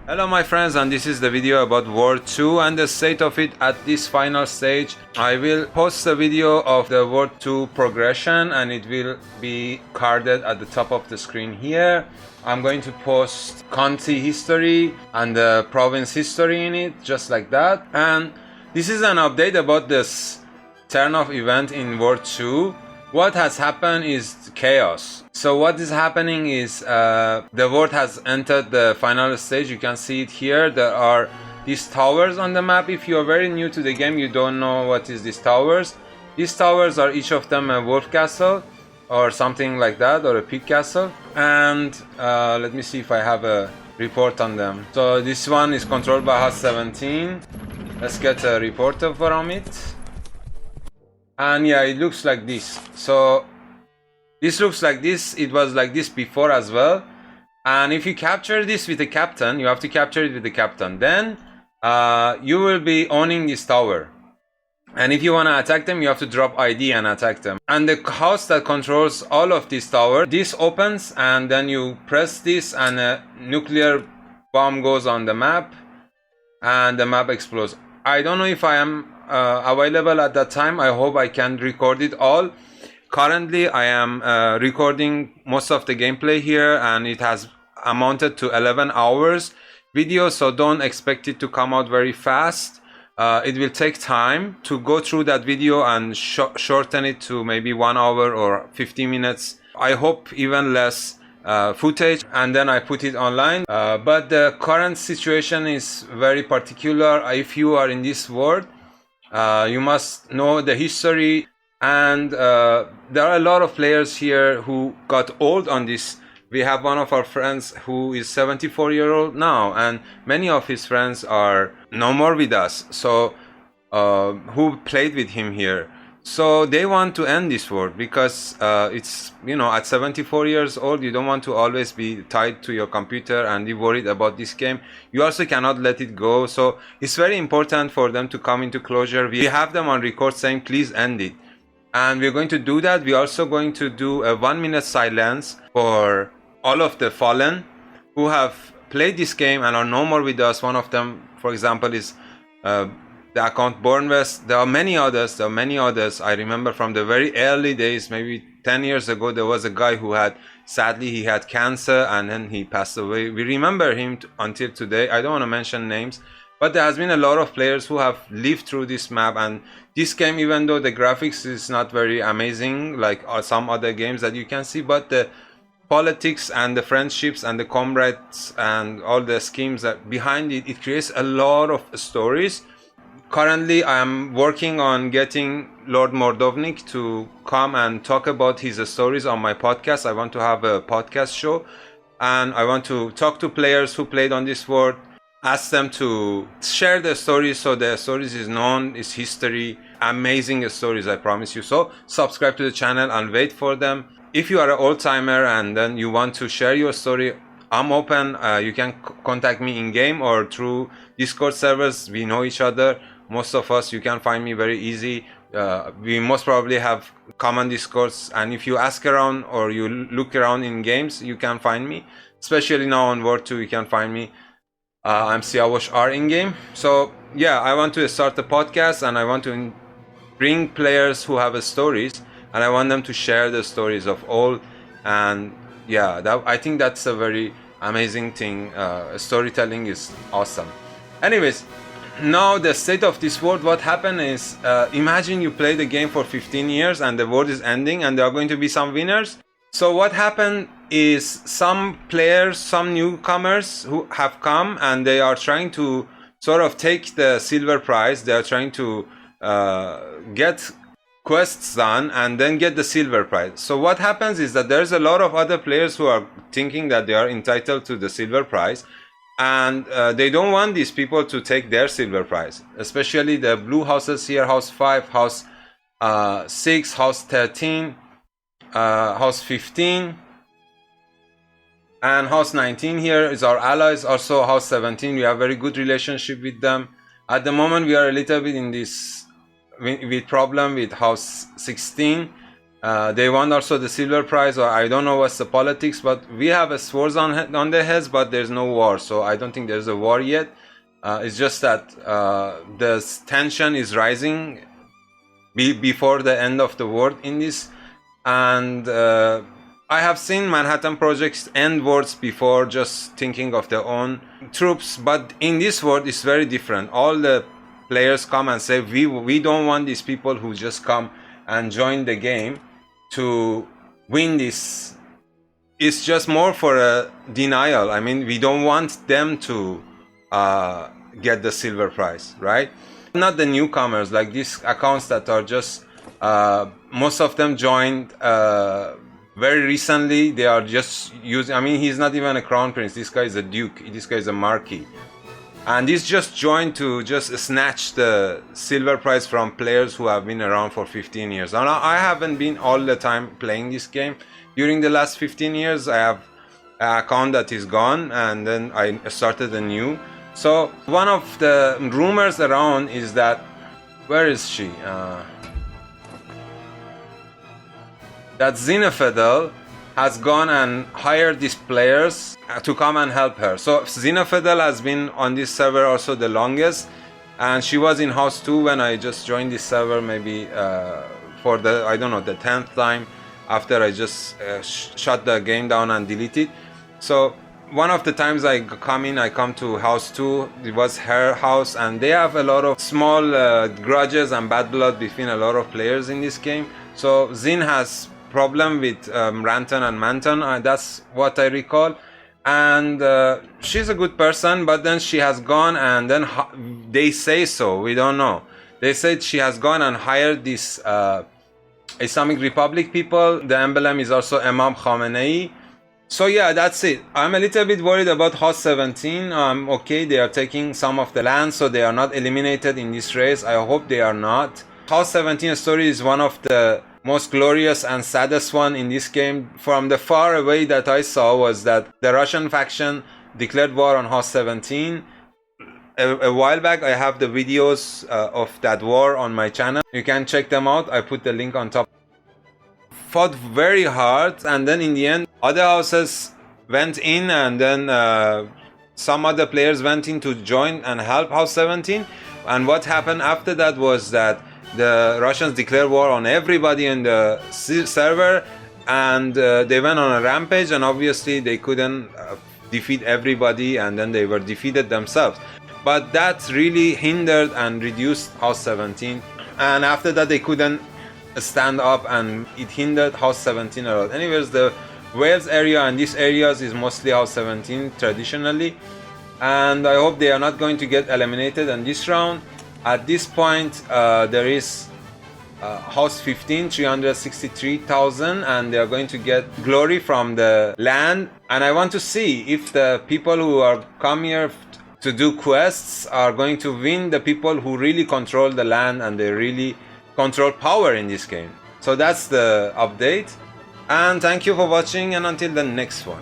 Hello my friends, and this is the video about World 2 and the state of it at this final stage. I will post a video of the World 2 progression and it will be carded at the top of the screen here. I'm going to post county history and the province history in it, just like that. And this is an update about this turn of event in World 2. What has happened is chaos. So what is happening is the world has entered the final stage. You can see it here. There are these towers on the map. If you are very new to the game, you don't know what is these towers. These towers are each of them a wolf castle or something like that, or a pig castle. And let me see if I have a report on them. So this one is controlled by House 17. Let's get a report from it. And yeah, it looks like this. So this looks like this. It was like this before as well. And if you capture this with the captain, you have to capture it with the captain, then you will be owning this tower. And if you want to attack them, you have to drop ID and attack them. And the house that controls all of this tower, this opens and then you press this and a nuclear bomb goes on the map and the map explodes. I don't know if I am available at that time. I hope I can record it all. Currently I am recording most of the gameplay here and it has amounted to 11 hours video, so don't expect it to come out very fast. It will take time to go through that video and shorten it to maybe 1 hour or 50 minutes. I hope even less footage, and then I put it online. But the current situation is very particular. If you are in this world, you must know the history, and there are a lot of players here who got old on this. We have one of our friends who is 74-year-old now, and many of his friends are no more with us, so who played with him here. So they want to end this world because it's, you know, at 74 years old, you don't want to always be tied to your computer and be worried about this game. You also cannot let it go. So it's very important for them to come into closure. We have them on record saying, please end it. And we're going to do that. We're also going to do a 1-minute silence for all of the fallen who have played this game and are no more with us. One of them, for example, is the account Born West. There are many others. I remember from the very early days, maybe 10 years ago, there was a guy who had, sadly, he had cancer and then he passed away. We remember him until today. I don't want to mention names, but there has been a lot of players who have lived through this map. And this game, even though the graphics is not very amazing like some other games that you can see, but the politics and the friendships and the comrades and all the schemes that behind it, it creates a lot of stories. Currently, I am working on getting Lord Mordovnik to come and talk about his stories on my podcast. I want to have a podcast show, and I want to talk to players who played on this world, ask them to share their stories so their stories is known, is history, amazing stories, I promise you. So subscribe to the channel and wait for them. If you are an old-timer and then you want to share your story, I'm open. You can contact me in game or through Discord servers. We know each other. Most of us, you can find me very easy. We most probably have common discords, and if you ask around or you look around in games, you can find me. Especially now on World 2, you can find me. I'm Siavosh R in game. So yeah, I want to start a podcast and I want to bring players who have stories, and I want them to share the stories of all. And yeah, I think that's a very amazing thing. Storytelling is awesome. Anyways, now the state of this world, what happened is, imagine you play the game for 15 years and the world is ending and there are going to be some winners. So what happened is some players, some newcomers who have come and they are trying to sort of take the silver prize. They are trying to get quests done and then get the silver prize. So what happens is that there's a lot of other players who are thinking that they are entitled to the silver prize, and they don't want these people to take their silver prize, especially the blue houses here, house 5, house 6, house 13, house 15, and house 19 here is our allies. Also house 17, we have very good relationship with them. At the moment we are a little bit in this with problem with house 16. They want also the silver prize, or I don't know what's the politics, but we have a swords on their heads, but there's no war, so I don't think there's a war yet. It's just that the tension is rising before the end of the world in this, and I have seen Manhattan projects end wars before just thinking of their own troops, but in this world it's very different. All the players come and say we don't want these people who just come and join the game to win this. It's just more for a denial. I mean, we don't want them to get the silver prize, right? Not the newcomers, like these accounts that are just most of them joined very recently. They are just using, I mean, he's not even a crown prince, this guy is a duke, this guy is a marquis, and he's just joined to just snatch the silver prize from players who have been around for 15 years. And I haven't been all the time playing this game. During the last 15 years I have an account that is gone, and then I started a new. So one of the rumors around is that, where is she? That Zinafadle has gone and hired these players to come and help her. So Zinafadle has been on this server also the longest, and she was in house 2 when I just joined this server, maybe for the, I don't know, the 10th time after I just shut the game down and deleted. So one of the times I come to house 2, it was her house, and they have a lot of small grudges and bad blood between a lot of players in this game. So Zin has problem with Ranton and Manton, that's what I recall, and she's a good person, but then she has gone, and then they say so, we don't know, they said she has gone and hired this Islamic Republic people. The emblem is also Emam Khamenei. So yeah, that's it. I'm a little bit worried about House 17. Okay, they are taking some of the land, so they are not eliminated in this race. I hope they are not. House 17 story is one of the most glorious and saddest one in this game. From the far away that I saw was that the Russian faction declared war on House 17. A while back I have the videos of that war on my channel. You can check them out. I put the link on top. Fought very hard, and then in the end other houses went in, and then some other players went in to join and help House 17. And what happened after that was that the Russians declared war on everybody in the server, and they went on a rampage, and obviously they couldn't defeat everybody, and then they were defeated themselves. But that really hindered and reduced House 17, and after that they couldn't stand up, and it hindered House 17 a lot. Anyways, the Wales area and these areas is mostly House 17 traditionally, and I hope they are not going to get eliminated in this round. At this point there is House 15, 363,000, and they are going to get glory from the land. And I want to see if the people who are come here to do quests are going to win the people who really control the land and they really control power in this game. So that's the update, and thank you for watching, and until the next one.